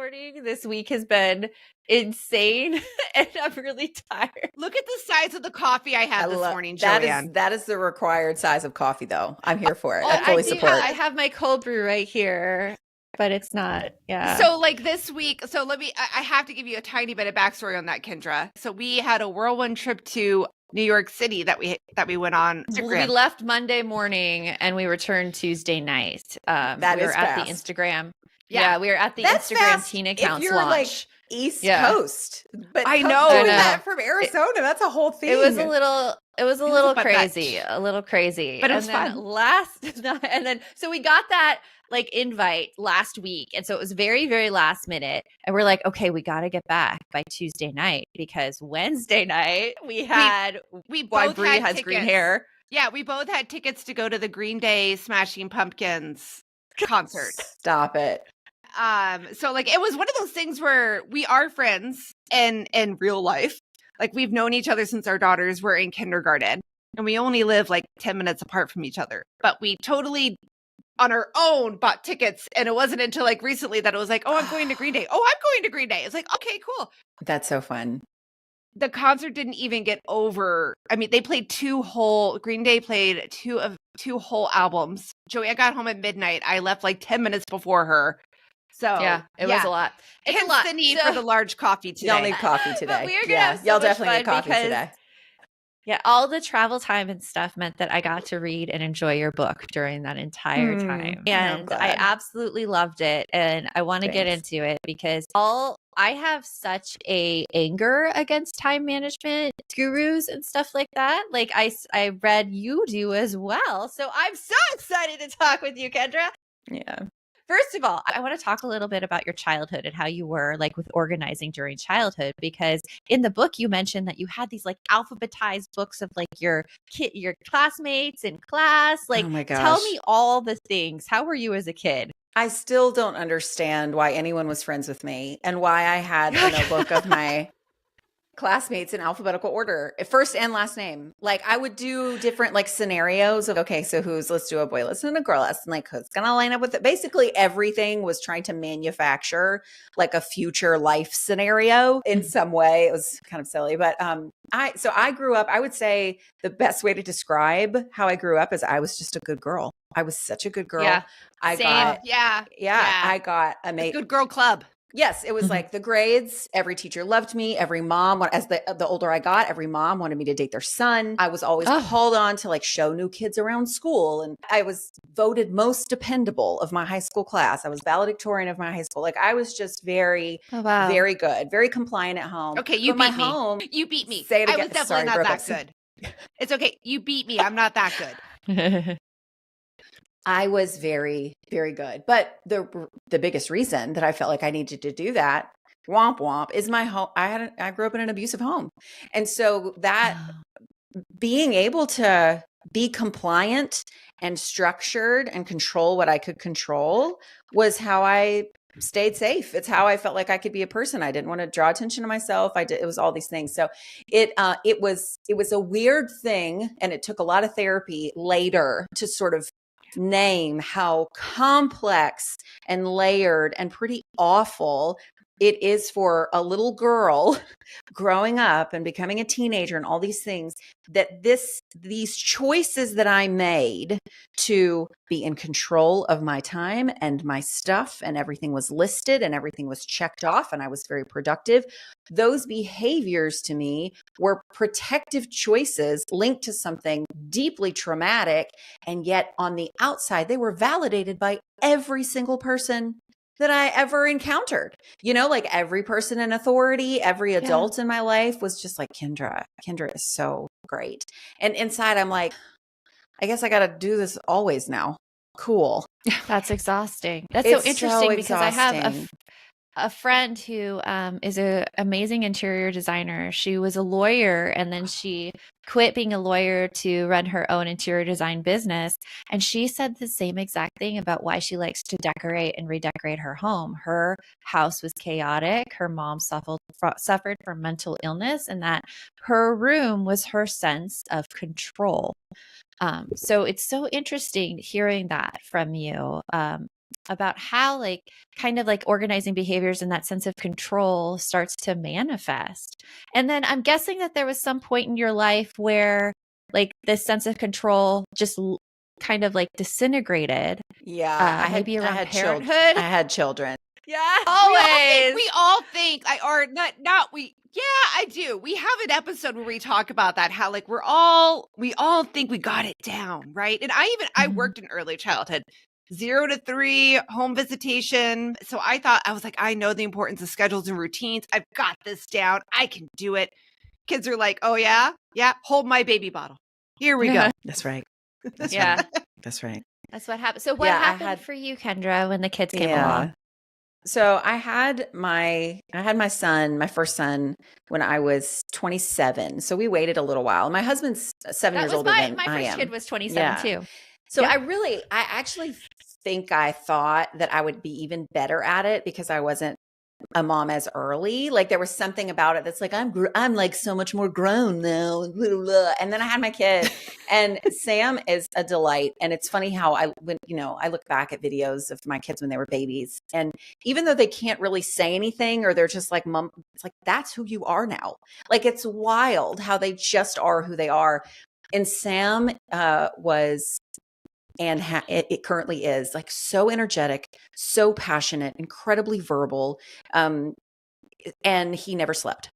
morning. This week has been insane and I'm really tired. Look at the size of the coffee I had this morning, Joanne. That is the required size of coffee, though. I'm here for it. Oh, I fully support. I have my cold brew right here, but it's not. Yeah. So like this week, I have to give you a tiny bit of backstory on that, Kendra. So we had a whirlwind trip to New York City that we went on. We left Monday morning and we returned Tuesday night. We were at the Instagram. Yeah, we were at the Instagram fast teen accounts if you're launch. Like East Coast, but I know doing that from Arizona. That's a whole thing. It was a little crazy, but it was fun. So we got that like invite last week, and so it was very, very last minute. And we're like, okay, we got to get back by Tuesday night because Wednesday night we both Bree had has tickets. green hair. Yeah, we both had tickets to go to the Green Day Smashing Pumpkins concert. Stop it. So like it was one of those things where we are friends in real life. Like we've known each other since our daughters were in kindergarten and we only live like 10 minutes apart from each other. But we totally on our own bought tickets. And it wasn't until like recently that it was like, oh, I'm going to Green Day. Oh, I'm going to Green Day. It's like, okay, cool. That's so fun. The concert didn't even get over. I mean, they played Green Day played two whole albums. Joanne got home at midnight. I left like 10 minutes before her. So yeah, it was a lot. It's a lot. The need for the large coffee today. Y'all need coffee today. But we're gonna have so y'all much definitely fun need coffee today. Yeah, all the travel time and stuff meant that I got to read and enjoy your book during that entire time. And I absolutely loved it. And I want to get into it because I have such a anger against time management gurus and stuff like that. Like I read you do as well. So I'm so excited to talk with you, Kendra. Yeah. First of all, I want to talk a little bit about your childhood and how you were like with organizing during childhood, because in the book you mentioned that you had these like alphabetized books of like your classmates in class. Like, oh my gosh. Tell me all the things. How were you as a kid? I still don't understand why anyone was friends with me and why I had a notebook of my classmates in alphabetical order, first and last name. Like I would do different like scenarios of, okay, so let's do a boy lesson and a girl lesson, like who's going to line up with it. Basically everything was trying to manufacture like a future life scenario in some way. It was kind of silly, but I grew up, I would say the best way to describe how I grew up is I was just a good girl. I was such a good girl. Yeah. I got a good girl club. Yes, it was like the grades. Every teacher loved me. Every mom, as the older I got, every mom wanted me to date their son. I was always called on to like show new kids around school. And I was voted most dependable of my high school class. I was valedictorian of my high school. Like I was just very, very good, very compliant at home. Okay, you beat me. You beat me. Say it again. I was definitely not that good. It's okay. You beat me. I'm not that good. I was very, very good. But the biggest reason that I felt like I needed to do that, womp womp, is my home. I grew up in an abusive home. And so that being able to be compliant and structured and control what I could control was how I stayed safe. It's how I felt like I could be a person. I didn't want to draw attention to myself. It was all these things. So it was a weird thing. And it took a lot of therapy later to sort of name how complex and layered and pretty awful it is for a little girl growing up and becoming a teenager and all these things, that these choices that I made to be in control of my time and my stuff, and everything was listed and everything was checked off and I was very productive. Those behaviors to me were protective choices linked to something deeply traumatic. And yet on the outside, they were validated by every single person that I ever encountered. You know, like every person in authority, every adult in my life was just like, Kendra is so great. And inside I'm like, I guess I got to do this always now. Cool. That's exhausting. That's so interesting because I have a friend who is an amazing interior designer. She was a lawyer and then she quit being a lawyer to run her own interior design business. And she said the same exact thing about why she likes to decorate and redecorate her home. Her house was chaotic. Her mom suffered from mental illness, and that her room was her sense of control. So it's so interesting hearing that from you. about how like kind of like organizing behaviors and that sense of control starts to manifest. And then I'm guessing that there was some point in your life where like this sense of control just kind of like disintegrated. Yeah, maybe around parenthood. I had children. Yeah, always. We all think yeah, I do. We have an episode where we talk about that, how like we all think we got it down, right? And I worked in early childhood, 0 to 3 home visitation. So I was like, I know the importance of schedules and routines. I've got this down. I can do it. Kids are like, oh yeah, hold my baby bottle. Here we go. That's right. That's yeah, right. That's right. That's what happened. So what happened for you, Kendra, when the kids came along? So I had my son, my first son, when I was 27. So we waited a little while. My husband's 7 years older than I am. My first kid was 27 too. So I actually think I thought that I would be even better at it because I wasn't a mom as early. Like there was something about it that's like, I'm like so much more grown now. And then I had my kid and Sam is a delight. And it's funny how I look back at videos of my kids when they were babies. And even though they can't really say anything or they're just like, Mom, it's like, that's who you are now. Like, it's wild how they just are who they are. And Sam was and it currently is like so energetic, so passionate, incredibly verbal. And he never slept.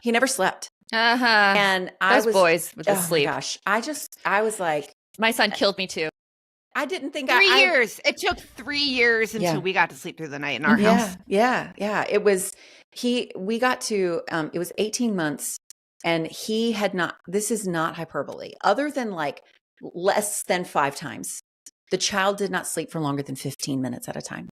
He never slept. And those boys with the sleep. My gosh. I was like, my son killed me too. I didn't think 3 years. It took 3 years until we got to sleep through the night in our house. Yeah. It was, we got to, it was 18 months and he had not, this is not hyperbole, other than like less than 5 times. The child did not sleep for longer than 15 minutes at a time.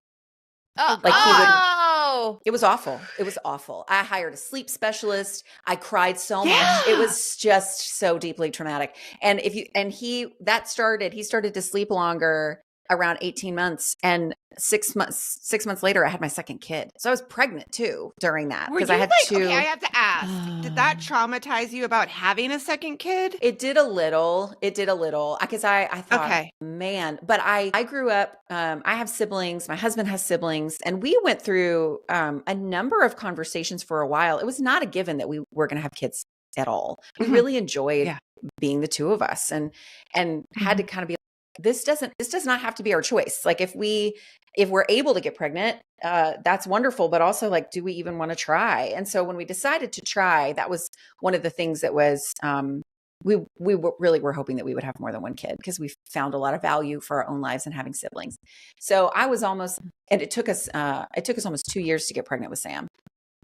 It was awful. It was awful. I hired a sleep specialist. I cried so much. It was just so deeply traumatic. And he started to sleep longer around 18 months, and 6 months later, I had my second kid. So I was pregnant too during that because I had two. Okay, I have to ask, did that traumatize you about having a second kid? It did a little because I thought, okay, man, but I grew up, I have siblings, my husband has siblings, and we went through a number of conversations for a while. It was not a given that we were going to have kids at all. We really enjoyed being the two of us and had to kind of be, this does not have to be our choice. Like if we're able to get pregnant, that's wonderful. But also like, do we even want to try? And so when we decided to try, that was one of the things that was, we really were hoping that we would have more than one kid because we found a lot of value for our own lives and having siblings. So it took us almost 2 years to get pregnant with Sam.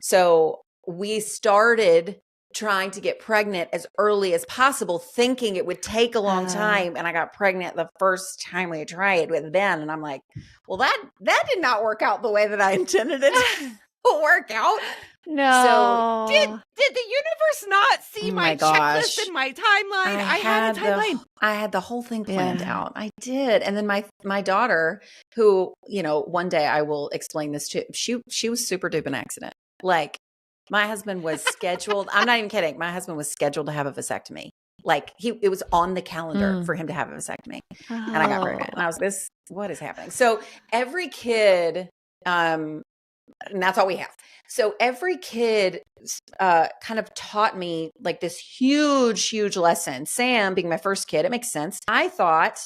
So we started trying to get pregnant as early as possible, thinking it would take a long time. And I got pregnant the first time we tried with Ben. And I'm like, well, that did not work out the way that I intended it to work out. No. So did the universe not see my checklist and my timeline? I had a timeline. I had the whole thing planned out. I did. And then my daughter, who, one day I will explain this to, she was super duper an accident. Like, my husband was scheduled. I'm not even kidding. My husband was scheduled to have a vasectomy. Like it was on the calendar for him to have a vasectomy. And I got pregnant. And I was what is happening? So every kid, and that's all we have. So every kid kind of taught me like this huge, huge lesson. Sam being my first kid, it makes sense. I thought,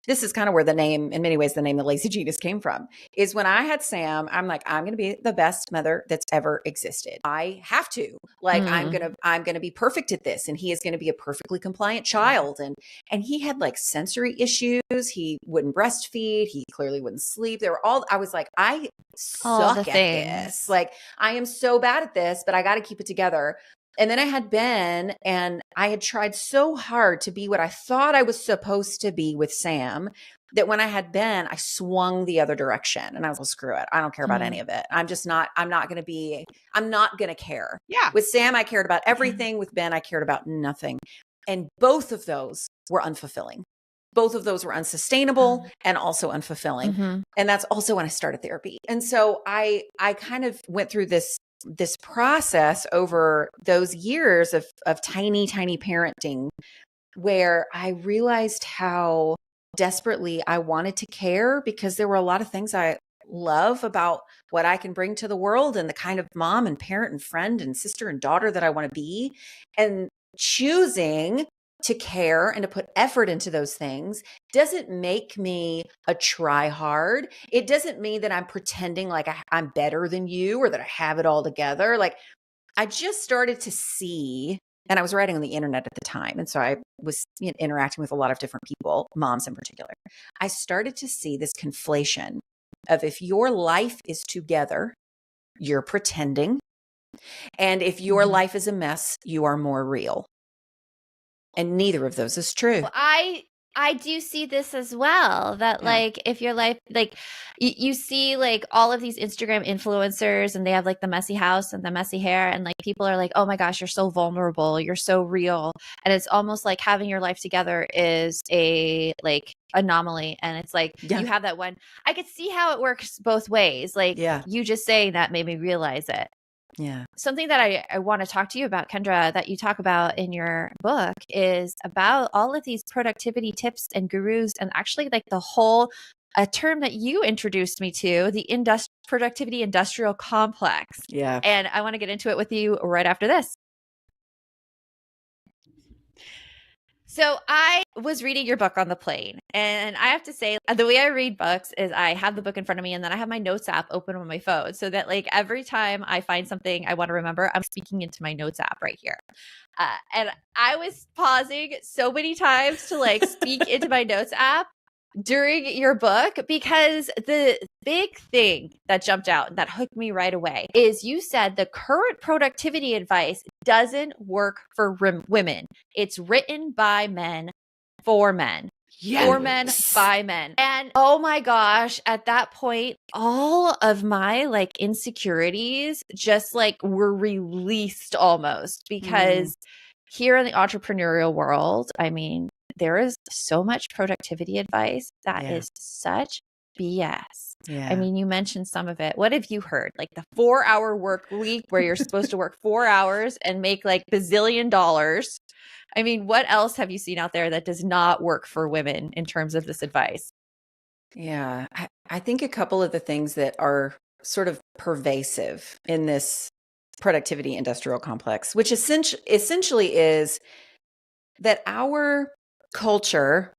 this is kind of where the name, in many ways, the name the Lazy Genus came from, is when I had Sam, I'm like, I'm going to be the best mother that's ever existed. I have to, like, I'm going to be perfect at this. And he is going to be a perfectly compliant child. And he had like sensory issues. He wouldn't breastfeed. He clearly wouldn't sleep. I was like, I suck at this. Like, I am so bad at this, but I got to keep it together. And then I had Ben, and I had tried so hard to be what I thought I was supposed to be with Sam that when I had Ben, I swung the other direction and I was like, screw it. I don't care about any of it. I'm not going to care. Yeah. With Sam, I cared about everything. With Ben, I cared about nothing. And both of those were unfulfilling. Both of those were unsustainable and also unfulfilling. And that's also when I started therapy. And so I kind of went through this process over those years of tiny parenting, where I realized how desperately I wanted to care, because there were a lot of things I love about what I can bring to the world and the kind of mom and parent and friend and sister and daughter that I want to be. And choosing to care and to put effort into those things doesn't make me a try hard. It doesn't mean that I'm pretending like I'm better than you or that I have it all together. Like, I just started to see, and I was writing on the internet at the time. And so I was interacting with a lot of different people, moms in particular. I started to see this conflation of, if your life is together, you're pretending. And if your life is a mess, you are more real. And neither of those is true. Well, I do see this as well, that like, if your life, like you see like all of these Instagram influencers and they have like the messy house and the messy hair, and like people are like, oh my gosh, you're so vulnerable, you're so real. And it's almost like having your life together is a like anomaly. And it's like, you have that one. I could see how it works both ways. Like you just saying that made me realize it. Yeah. Something that I want to talk to you about, Kendra, that you talk about in your book is about all of these productivity tips and gurus, and actually like the whole a term that you introduced me to, the productivity industrial complex. Yeah. And I want to get into it with you right after this. So I was reading your book on the plane, and I have to say, the way I read books is I have the book in front of me and then I have my notes app open on my phone, so that like every time I find something I want to remember, I'm speaking into my notes app right here. And I was pausing so many times to like speak into my notes app during your book, because the big thing that jumped out and that hooked me right away is you said the current productivity advice doesn't work for women. It's written by men for men. Yes. For men by men. And oh my gosh, at that point, all of my like insecurities just like were released almost, because here in the entrepreneurial world, I mean, there is so much productivity advice that is such BS. Yeah. I mean, you mentioned some of it. What have you heard? Like the 4-hour work week where you're supposed to work 4 hours and make like bazillion dollars. I mean, what else have you seen out there that does not work for women in terms of this advice? Yeah. I think a couple of the things that are sort of pervasive in this productivity industrial complex, which essentially is that our culture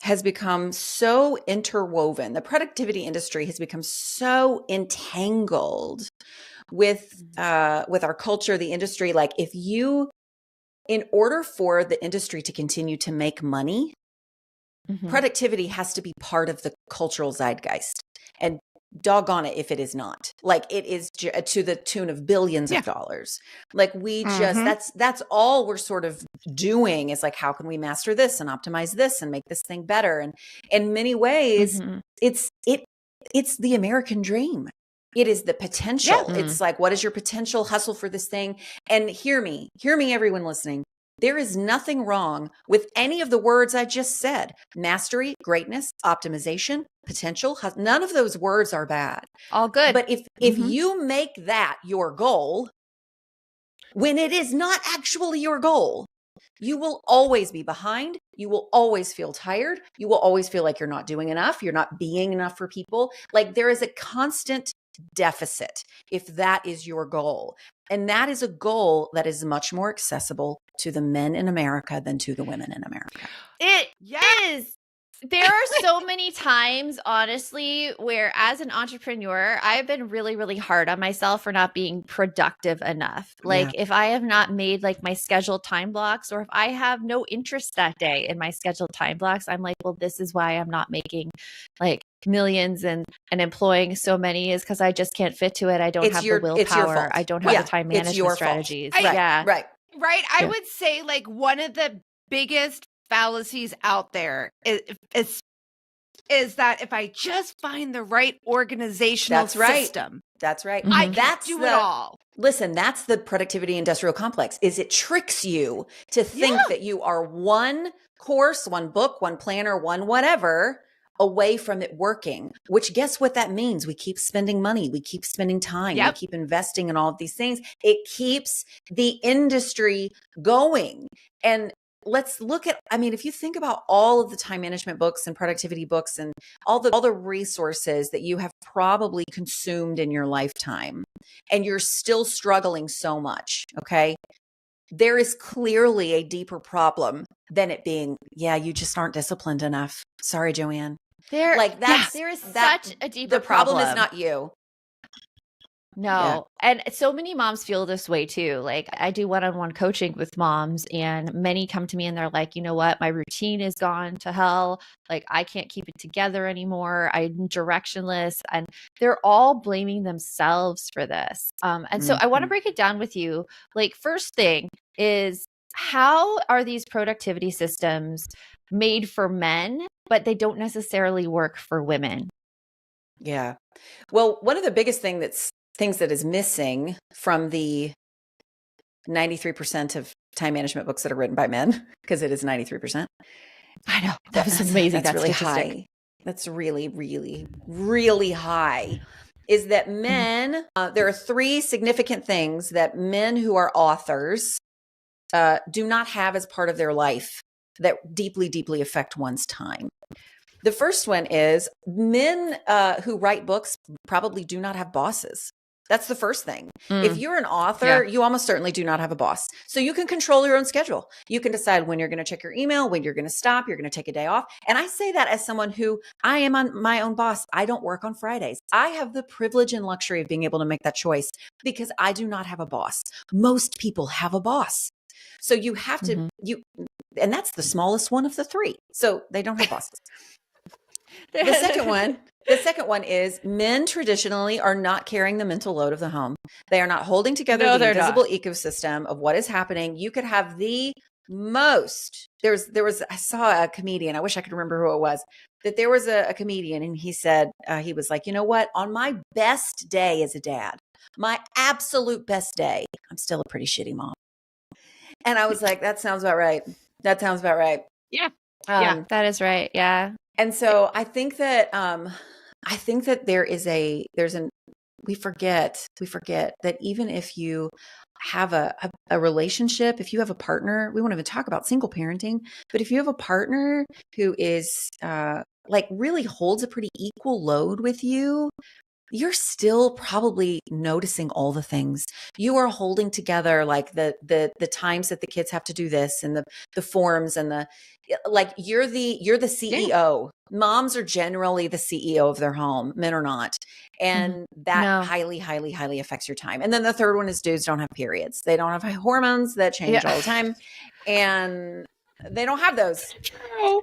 has become so interwoven. The productivity industry has become so entangled with our culture, the industry. Like, in order for the industry to continue to make money, productivity has to be part of the cultural zeitgeist. And doggone it if it is not. Like, it is to the tune of billions of dollars. Like, we just, that's all we're sort of doing, is like, how can we master this and optimize this and make this thing better? And in many ways, it's the American dream. It is the potential. It's like, what is your potential? Hustle for this thing. And hear me, everyone listening. There is nothing wrong with any of the words I just said. Mastery, greatness, optimization, potential. None of those words are bad. All good. But if you make that your goal, when it is not actually your goal, you will always be behind. You will always feel tired. You will always feel like you're not doing enough. You're not being enough for people. Like, there is a constant deficit if that is your goal. And that is a goal that is much more accessible to the men in America than to the women in America. It is. There are so many times, honestly, where as an entrepreneur, I've been really, really hard on myself for not being productive enough. Like, if I have not made like my scheduled time blocks, or if I have no interest that day in my scheduled time blocks, I'm like, well, this is why I'm not making like millions and employing so many, is because I just can't fit to it. I don't have the willpower. I don't have the time management strategies. Right. I would say like one of the biggest fallacies out there is that if I just find the right organizational system, that's right. I can do it all. Listen, that's the productivity industrial complex. Is it tricks you to think that you are one course, one book, one planner, one whatever away from it working, which guess what that means? We keep spending money. We keep spending time. We keep investing in all of these things. It keeps the industry going. And let's look at, I mean, if you think about all of the time management books and productivity books and all the resources that you have probably consumed in your lifetime, and you're still struggling so much, okay? There is clearly a deeper problem than it being, yeah, you just aren't disciplined enough. Sorry, Joanne. There is that, such a deeper the problem is not you. No. Yeah. And so many moms feel this way too. Like I do one-on-one coaching with moms, and many come to me and they're like, you know what? My routine is gone to hell. Like I can't keep it together anymore. I'm directionless. And they're all blaming themselves for this. And so I want to break it down with you. Like first thing is, how are these productivity systems made for men, but they don't necessarily work for women? Yeah. Well, one of the biggest things that is missing from the 93% of time management books that are written by men, because it is 93%. I know. That was amazing. That's really high. That's really, really, really high. Is that men, there are 3 significant things that men who are authors do not have as part of their life that deeply, deeply affect one's time. The first one is men who write books probably do not have bosses. That's the first thing. If you're an author, you almost certainly do not have a boss. So you can control your own schedule. You can decide when you're going to check your email, when you're going to stop, you're going to take a day off. And I say that as someone who I am on my own boss. I don't work on Fridays. I have the privilege and luxury of being able to make that choice because I do not have a boss. Most people have a boss. So you have to, and that's the smallest one of the 3. So they don't have bosses. The second one is men traditionally are not carrying the mental load of the home. They are not holding together the invisible ecosystem of what is happening. You could have the most, I saw a comedian, I wish I could remember who it was, that there was a comedian and he said, he was like, you know what, on my best day as a dad, my absolute best day, I'm still a pretty shitty mom. And I was like, that sounds about right. That sounds about right. Yeah. That is right. Yeah. And so I think that we forget that even if you have a relationship, if you have a partner, we won't even talk about single parenting, but if you have a partner who is like really holds a pretty equal load with you, you're still probably noticing all the things. You are holding together like the times that the kids have to do this and the forms and you're the CEO. Yeah. Moms are generally the CEO of their home. Men are not. And that highly, highly, highly affects your time. And then the third one is dudes don't have periods. They don't have hormones that change all the time. And they don't have those.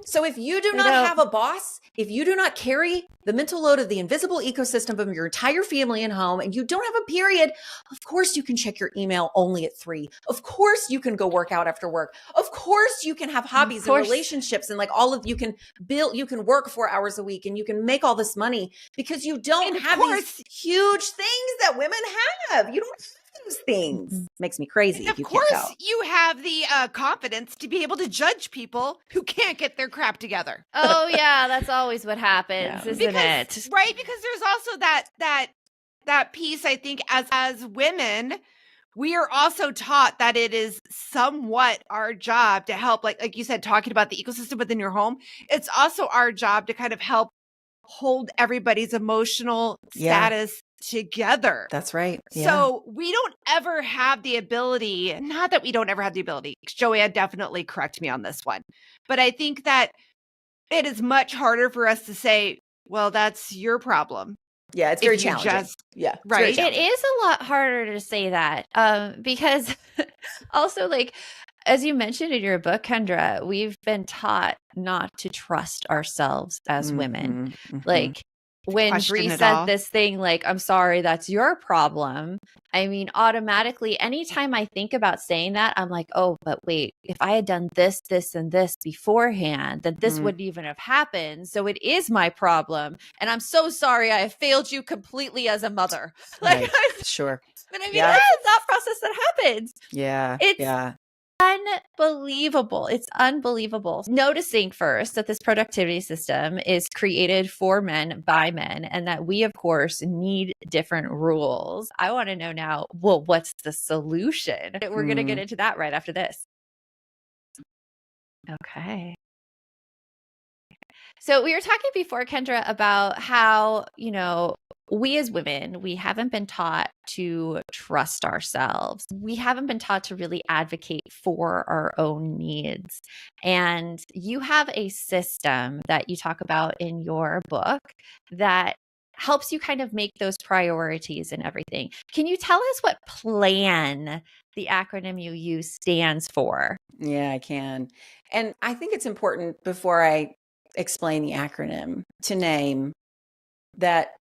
So if you do not have a boss, if you do not carry the mental load of the invisible ecosystem of your entire family and home, and you don't have a period, of course you can check your email only at 3. Of course you can go work out after work. Of course you can have hobbies and relationships and you can work 4 hours a week and you can make all this money because you don't have these huge things that women have. You don't have those things. Makes me crazy. And of course, you have the confidence to be able to judge people who can't get their crap together. Oh yeah, that's always what happens, isn't it? Right? Because there's also that piece. I think as women, we are also taught that it is somewhat our job to help, like you said, talking about the ecosystem within your home. It's also our job to kind of help hold everybody's emotional status together. That's right. Yeah. So we don't ever have the ability, not that we don't ever have the ability, Joanne definitely correct me on this one, but I think that it is much harder for us to say, well, that's your problem. Yeah, it's very challenging. Right. It is a lot harder to say that because also as you mentioned in your book, Kendra, we've been taught not to trust ourselves as women. When Bree said this thing, I'm sorry, that's your problem. I mean, automatically, anytime I think about saying that, I'm like, oh, but wait, if I had done this, this, and this beforehand, then this wouldn't even have happened. So it is my problem. And I'm so sorry I have failed you completely as a mother. Sure. But I mean, that's the thought process that happens. Yeah. It's unbelievable. It's unbelievable. Noticing first that this productivity system is created for men by men and that we, of course, need different rules. I want to know now, well, what's the solution? We're going to get into that right after this. Okay. So we were talking before, Kendra, about how, we as women, we haven't been taught to trust ourselves. We haven't been taught to really advocate for our own needs. And you have a system that you talk about in your book that helps you kind of make those priorities and everything. Can you tell us what PLAN, the acronym you use, stands for? Yeah, I can. And I think it's important before I explain the acronym to name that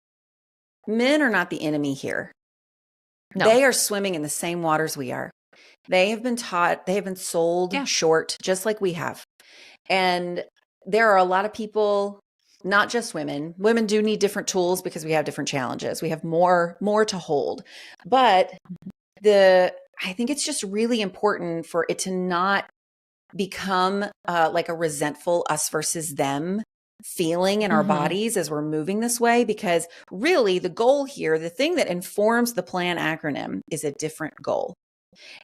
men are not the enemy here. No. They are swimming in the same waters we are. They have been taught, they have been sold short, just like we have. And there are a lot of people, not just women. Women do need different tools because we have different challenges. We have more to hold. But I think it's just really important for it to not become like a resentful us versus them feeling in our bodies as we're moving this way, because really the goal here, the thing that informs the PLAN acronym, is a different goal.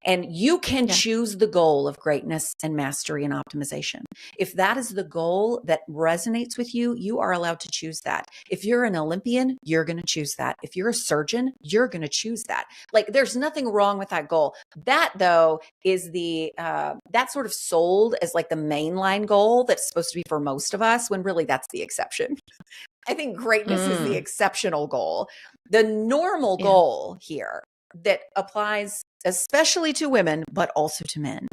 And you can choose the goal of greatness and mastery and optimization. If that is the goal that resonates with you, you are allowed to choose that. If you're an Olympian, you're going to choose that. If you're a surgeon, you're going to choose that. Like, there's nothing wrong with that goal. That, though, is that's sort of sold as like the mainline goal that's supposed to be for most of us, when really that's the exception. I think greatness is the exceptional goal. The normal goal here that applies especially to women, but also to men,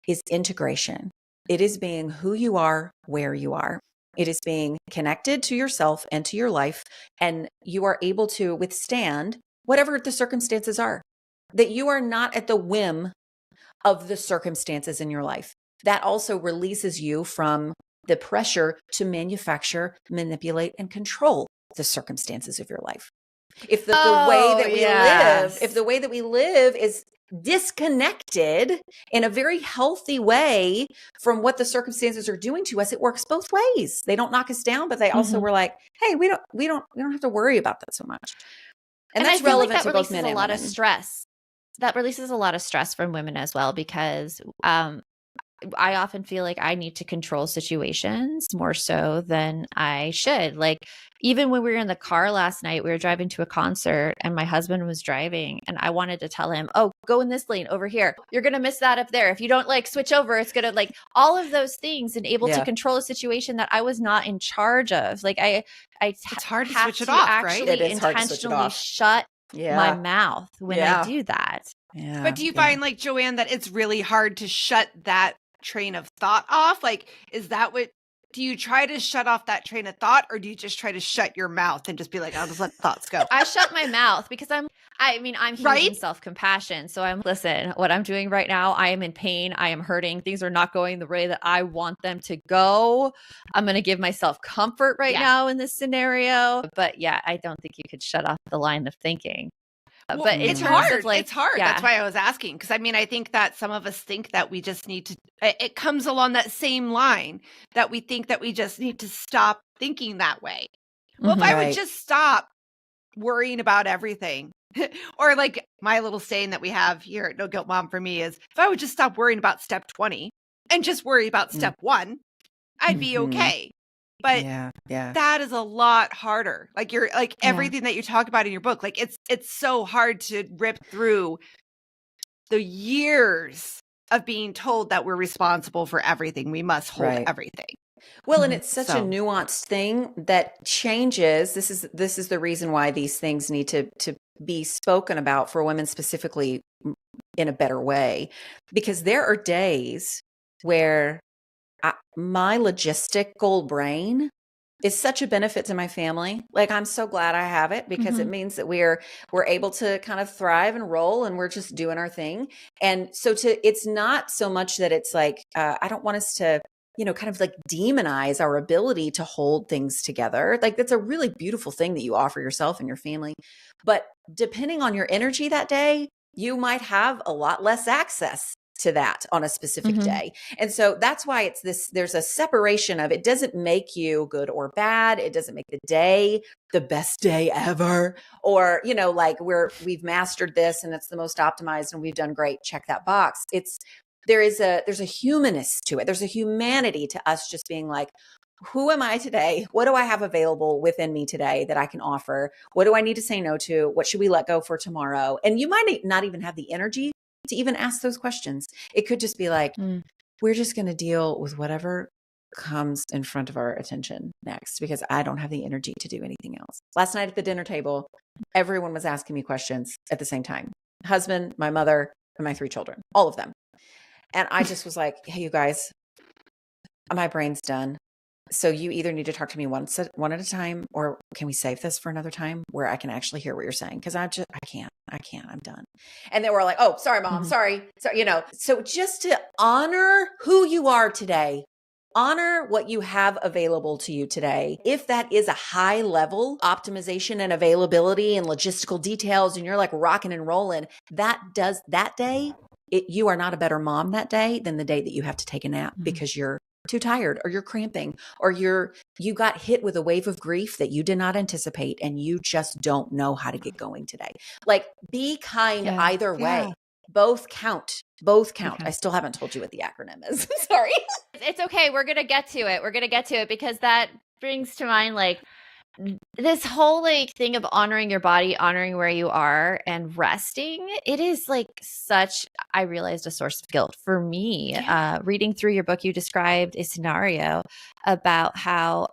is integration. It is being who you are, where you are. It is being connected to yourself and to your life, and you are able to withstand whatever the circumstances are, that you are not at the whim of the circumstances in your life. That also releases you from the pressure to manufacture, manipulate, and control the circumstances of your life. If the way that we live is disconnected in a very healthy way from what the circumstances are doing to us, it works both ways. They don't knock us down, but they also were like, hey, we don't have to worry about that so much. And that's relevant to both men and women. A lot of stress. That releases a lot of stress from women as well, because I often feel like I need to control situations more so than I should. Like, even when we were in the car last night, we were driving to a concert and my husband was driving, and I wanted to tell him, oh, go in this lane over here. You're going to miss that up there. If you don't like switch over, it's going to, like, all of those things, and able to control a situation that I was not in charge of. Like, it's hard to switch it off, right? It is hard to switch it off. Shut my mouth when I do that. Yeah. But do you find, like, Joanne, that it's really hard to shut that train of thought off? Like, do you try to shut off that train of thought, or do you just try to shut your mouth and just be like, I'll just let thoughts go? I shut my mouth because I'm huge in self-compassion. So listen, what I'm doing right now, I am in pain. I am hurting. Things are not going the way that I want them to go. I'm going to give myself comfort right now in this scenario. But yeah, I don't think you could shut off the line of thinking. Well, but it's hard. It's hard. Yeah. That's why I was asking. Because I think that some of us think that we just need to, it comes along that same line, that we think that we just need to stop thinking that way. Well, if I would just stop worrying about everything, or like my little saying that we have here at No Guilt Mom for me is, if I would just stop worrying about step 20 and just worry about step 1, I'd be okay. But that is a lot harder. Like, you're like everything that you talk about in your book, like it's so hard to rip through the years of being told that we're responsible for everything. We must hold everything. Well, and it's such a nuanced thing that changes. This is the reason why these things need to be spoken about for women specifically in a better way, because there are days where my logistical brain is such a benefit to my family. Like, I'm so glad I have it, because it means that we're able to kind of thrive and roll, and we're just doing our thing. And so it's not so much that it's like, I don't want us to, kind of like demonize our ability to hold things together. Like, that's a really beautiful thing that you offer yourself and your family. But depending on your energy that day, you might have a lot less access to that on a specific day. And so that's why there's a separation of, it doesn't make you good or bad. It doesn't make the day the best day ever, or, like we've mastered this and it's the most optimized and we've done great. Check that box. there's a humanness to it. There's a humanity to us just being like, who am I today? What do I have available within me today that I can offer? What do I need to say no to? What should we let go for tomorrow? And you might not even have the energy to even ask those questions. It could just be like, we're just going to deal with whatever comes in front of our attention next, because I don't have the energy to do anything else. Last night at the dinner table, everyone was asking me questions at the same time. Husband, my mother, and my 3 children, all of them. And I just was like, hey, you guys, my brain's done. So you either need to talk to me one at a time, or can we save this for another time where I can actually hear what you're saying? Because I can't, I'm done. And they were like, oh, sorry, mom, sorry. So, so just to honor who you are today, honor what you have available to you today. If that is a high level optimization and availability and logistical details, and you're like rocking and rolling, that day, you are not a better mom that day than the day that you have to take a nap because you're too tired, or you're cramping, or you got hit with a wave of grief that you did not anticipate, and you just don't know how to get going today. Like, be kind either way. Both count. Okay. I still haven't told you what the acronym is. Sorry. It's okay. We're going to get to it because that brings to mind like this whole like thing of honoring your body, honoring where you are, and resting. It is like such, I realized, a source of guilt for me. Reading through your book, you described a scenario about how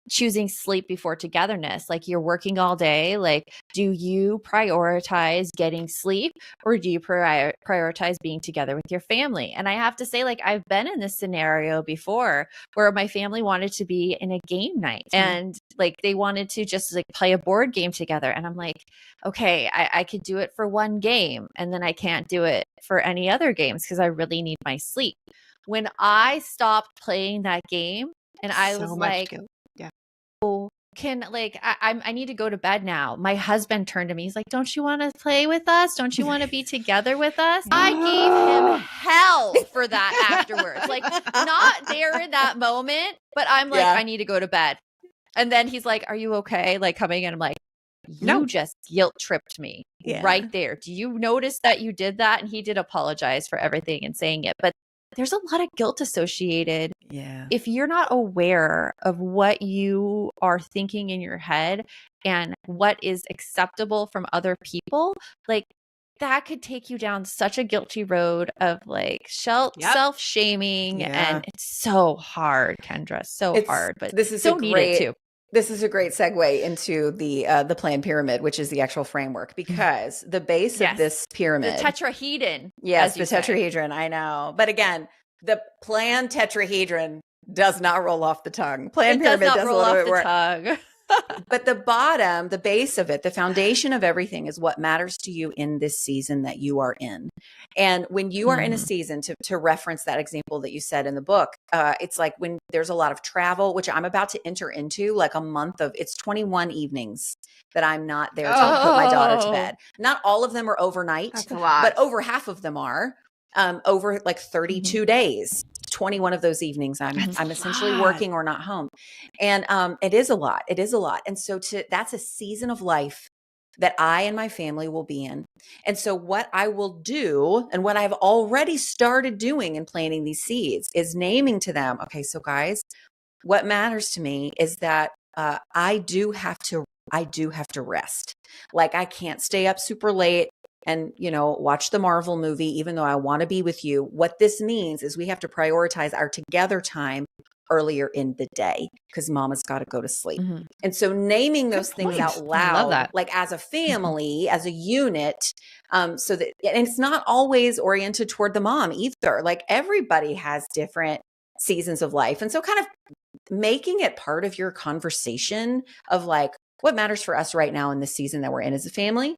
choosing sleep before togetherness, like you're working all day, like do you prioritize getting sleep, or do you prioritize being together with your family? And I have to say, like, I've been in this scenario before where my family wanted to be in a game night, and like they wanted to just like play a board game together, and I'm like, okay, I could do it for one game, and then I can't do it for any other games because I really need my sleep. When I stopped playing that game, and I was like, oh, I need to go to bed now. My husband turned to me. He's like, don't you want to play with us? Don't you want to be together with us? I gave him hell for that afterwards. Like, not there in that moment, but I'm like, I need to go to bed. And then he's like, are you okay? Like coming in, I'm like, you just guilt tripped me right there. Do you notice that you did that? And he did apologize for everything and saying it, but there's a lot of guilt associated. If you're not aware of what you are thinking in your head and what is acceptable from other people, like that could take you down such a guilty road of like self-shaming. And it's so hard, Kendra, hard, but this is so needed too. This is a great segue into the planned pyramid, which is the actual framework, because the base of this pyramid, the tetrahedron. Yes, the tetrahedron. I know. But again, the planned tetrahedron does not roll off the tongue. Planned pyramid does roll off the tongue. But the bottom, the base of it, the foundation of everything is what matters to you in this season that you are in. And when you are in a season, to reference that example that you said in the book, it's like when there's a lot of travel, which I'm about to enter into, like a month of, it's 21 evenings that I'm not there to put my daughter to bed. Not all of them are overnight, but over half of them are. Over like 32 days, 21 of those evenings, I'm essentially working or not home. And it is a lot. It is a lot. And so that's a season of life that I and my family will be in. And so what I will do, and what I've already started doing in planting these seeds, is naming to them, okay, so guys, what matters to me is that I do have to rest. Like, I can't stay up super late and, watch the Marvel movie, even though I want to be with you. What this means is we have to prioritize our together time earlier in the day, because mama's got to go to sleep. And so naming those things out loud, like as a family, as a unit, so that, and it's not always oriented toward the mom either. Like, everybody has different seasons of life. And so kind of making it part of your conversation of like, what matters for us right now in this season that we're in as a family.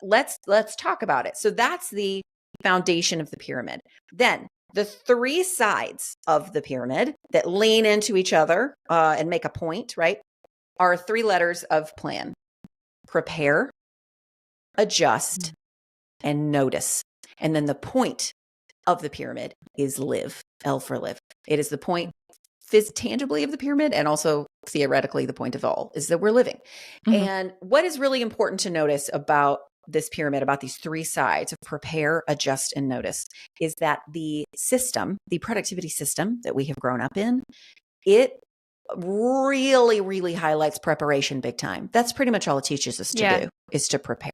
Let's talk about it. So that's the foundation of the pyramid. Then the 3 sides of the pyramid that lean into each other and make a point, right, are 3 letters of plan: prepare, adjust, and notice. And then the point of the pyramid is live, L for live. It is the point tangibly of the pyramid, and also theoretically the point of all is that we're living. And what is really important to notice about this pyramid, about these three sides of prepare, adjust, and notice, is that the system, the productivity system that we have grown up in, it really, really highlights preparation big time. That's pretty much all it teaches us to do, is to prepare.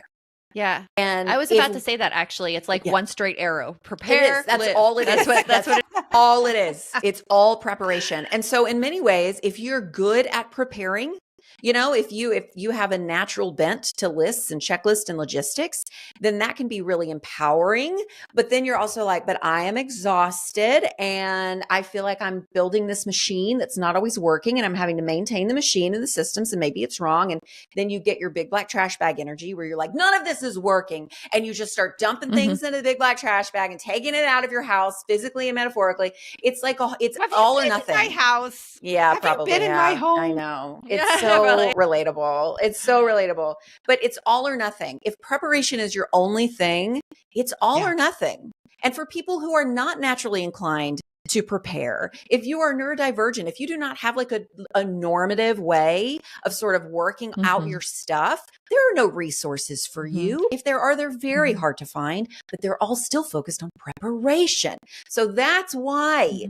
Yeah. And I was about to say that, actually. It's like one straight arrow. Prepare. That's live. all it is. That's what all it is. It's all preparation. And so in many ways, if you're good at preparing, if you have a natural bent to lists and checklists and logistics, then that can be really empowering. But then you're also like, but I am exhausted and I feel like I'm building this machine that's not always working, and I'm having to maintain the machine and the systems, and maybe it's wrong. And then you get your big black trash bag energy where you're like, none of this is working. And you just start dumping things into the big black trash bag and taking it out of your house, physically and metaphorically. It's like, it's all or nothing. In my house. Yeah, Have probably. You been in my home? I know. It's so relatable. It's so relatable, but it's all or nothing. If preparation is your only thing, it's all or nothing. And for people who are not naturally inclined to prepare, if you are neurodivergent, if you do not have like a normative way of sort of working out your stuff, there are no resources for you. If there are, they're very hard to find, but they're all still focused on preparation. So that's why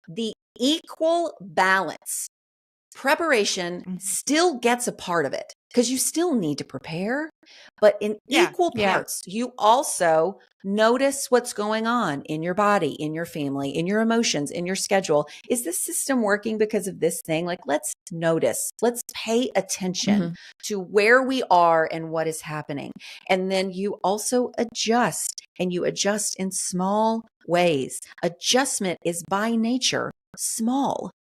the equal balance, preparation still gets a part of it, because you still need to prepare, but in equal parts, you also notice what's going on in your body, in your family, in your emotions, in your schedule. Is this system working because of this thing? Like, let's notice, let's pay attention to where we are and what is happening. And then you also adjust, and you adjust in small ways. Adjustment is by nature small.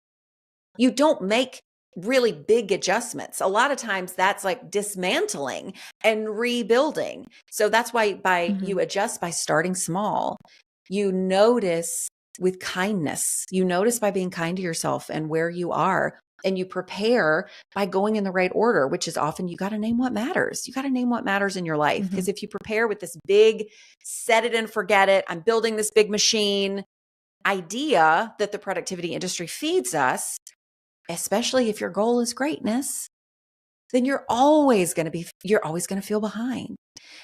You don't make really big adjustments. A lot of times that's like dismantling and rebuilding. So that's why you adjust by starting small. You notice with kindness. You notice by being kind to yourself and where you are. And you prepare by going in the right order, which is often you got to name what matters. You got to name what matters in your life. Because if you prepare with this big set it and forget it, I'm building this big machine idea that the productivity industry feeds us, especially if your goal is greatness, then you're always going to feel behind.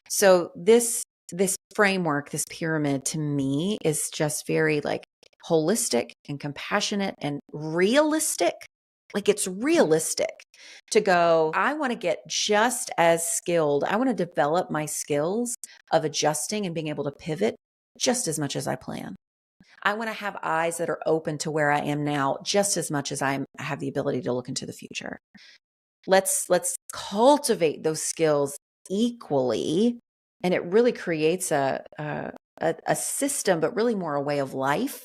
So this framework, this pyramid, to me is just very like holistic and compassionate and realistic. Like, it's realistic to go, I want to get just as skilled. I want to develop my skills of adjusting and being able to pivot just as much as I plan. I want to have eyes that are open to where I am now just as much as I have the ability to look into the future. Let's cultivate those skills equally. And it really creates a system, but really more a way of life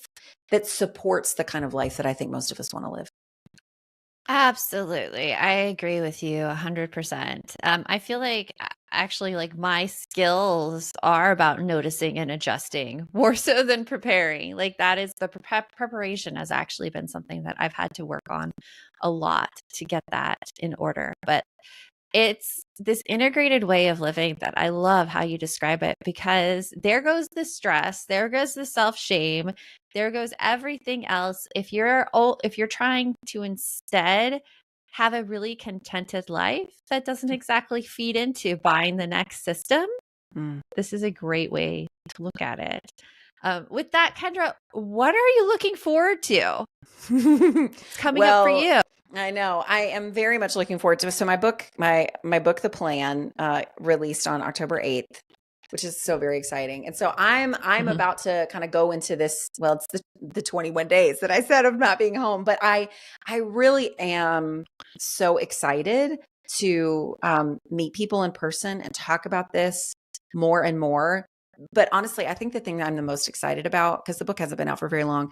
that supports the kind of life that I think most of us want to live. Absolutely. I agree with you 100%. I feel like actually like my skills are about noticing and adjusting more so than preparing. Like, that is the preparation has actually been something that I've had to work on a lot to get that in order. But it's this integrated way of living that I love how you describe it, because there goes the stress, there goes the self-shame, there goes everything else. If you're trying to instead have a really contented life that doesn't exactly feed into buying the next system, this is a great way to look at it. With that, Kendra, what are you looking forward to? It's coming up for you. I know. I am very much looking forward to it. So my book, The Plan, released on October 8th, which is so very exciting. And so I'm about to kind of go into this. Well, it's the 21 days that I said of not being home, but I really am so excited to meet people in person and talk about this more and more. But honestly, I think the thing that I'm the most excited about, because the book hasn't been out for very long,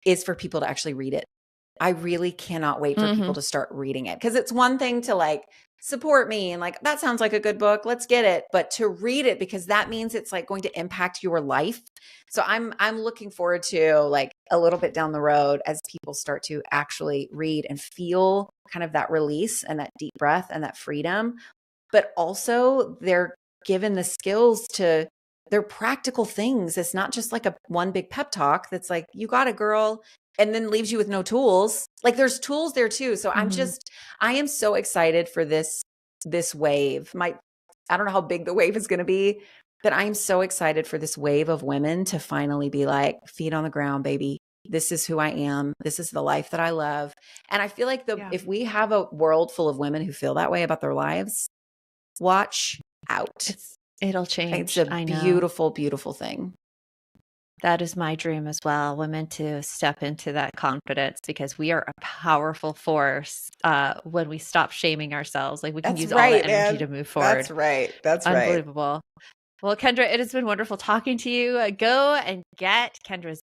is for people to actually read it. I really cannot wait for people to start reading it, because it's one thing to like support me and like, that sounds like a good book, let's get it, but to read it, because that means it's like going to impact your life. So I'm looking forward to like a little bit down the road as people start to actually read and feel kind of that release and that deep breath and that freedom, but also they're given the skills to, they're practical things. It's not just like one big pep talk that's like, you got it, girl, and then leaves you with no tools. Like, there's tools there too. So I am so excited for this wave. I don't know how big the wave is going to be, but I'm so excited for this wave of women to finally be like, feet on the ground, baby. This is who I am. This is the life that I love. And I feel like if we have a world full of women who feel that way about their lives, watch out. It'll change. It's a beautiful, beautiful thing. That is my dream as well. Women to step into that confidence, because we are a powerful force when we stop shaming ourselves. Like we can use all that energy to move forward. That's right. That's unbelievable. Well, Kendra, it has been wonderful talking to you. Go and get Kendra's book.